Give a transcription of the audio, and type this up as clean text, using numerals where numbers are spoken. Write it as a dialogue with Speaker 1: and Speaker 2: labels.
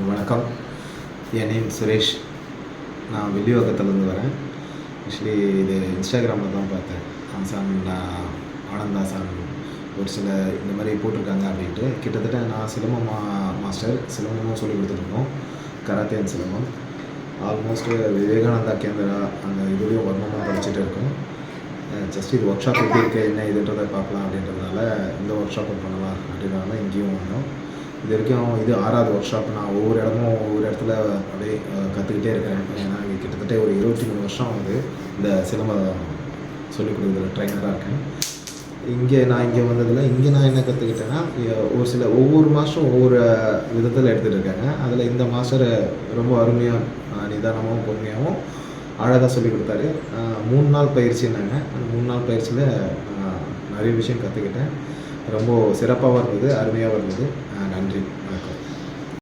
Speaker 1: வணக்கம். என் நேம் சுரேஷ். நான் வில்லிவாக்கத்துலேருந்து வரேன். ஆக்சுவலி இது இன்ஸ்டாகிராமில் தான் பார்த்தேன். ஆசான் ஆனந்த் ஆசான் ஒரு சில இந்த மாதிரி போட்டிருக்காங்க அப்படின்ட்டு. கிட்டத்தட்ட நான் சிலம்பம் மாஸ்டர் சிலம்பமும் சொல்லிக் கொடுத்துட்ருக்கோம். Karate and silambam. Almost Vivekananda Kendra அந்த இதுலேயும் வர்ணமாக படிச்சுட்டு இருக்கோம். ஜஸ்ட் இது ஒர்க் ஷாப் எப்படி இருக்குது என்ன இதுன்றதை பார்க்கலாம் அப்படின்றதுனால இந்த ஒர்க் ஷாப்பை பண்ணலாம் அப்படின்றதுனால இங்கேயும் வந்தோம். இது வரைக்கும் இது 6வது ஒர்க் ஷாப். நான் ஒவ்வொரு இடத்துல அப்படியே கற்றுக்கிட்டே இருக்கிறேன். ஏன்னா இங்கே கிட்டத்தட்ட ஒரு 23 வருஷம் வந்து இந்த சிலம்பம் சொல்லிக் கொடுக்குற ட்ரைனராக இருக்கேன். நான் வந்ததில் நான் என்ன கற்றுக்கிட்டேன்னா, ஒவ்வொரு மாதம் ஒவ்வொரு விதத்தில் எடுத்துகிட்டு இருக்காங்க. அதில் இந்த மாஸ்டர் ரொம்ப அருமையாக நிதானமாகவும் பொறுமையாகவும் அழகாக சொல்லிக் கொடுத்தாரு. 3 நாள் பயிற்சின்னாங்க. அந்த 3 நாள் பயிற்சியில் நிறைய விஷயம் கற்றுக்கிட்டேன். ரொம்ப சிறப்பாகவும் இருந்தது, அருமையாகவும் இருந்தது. நன்றி.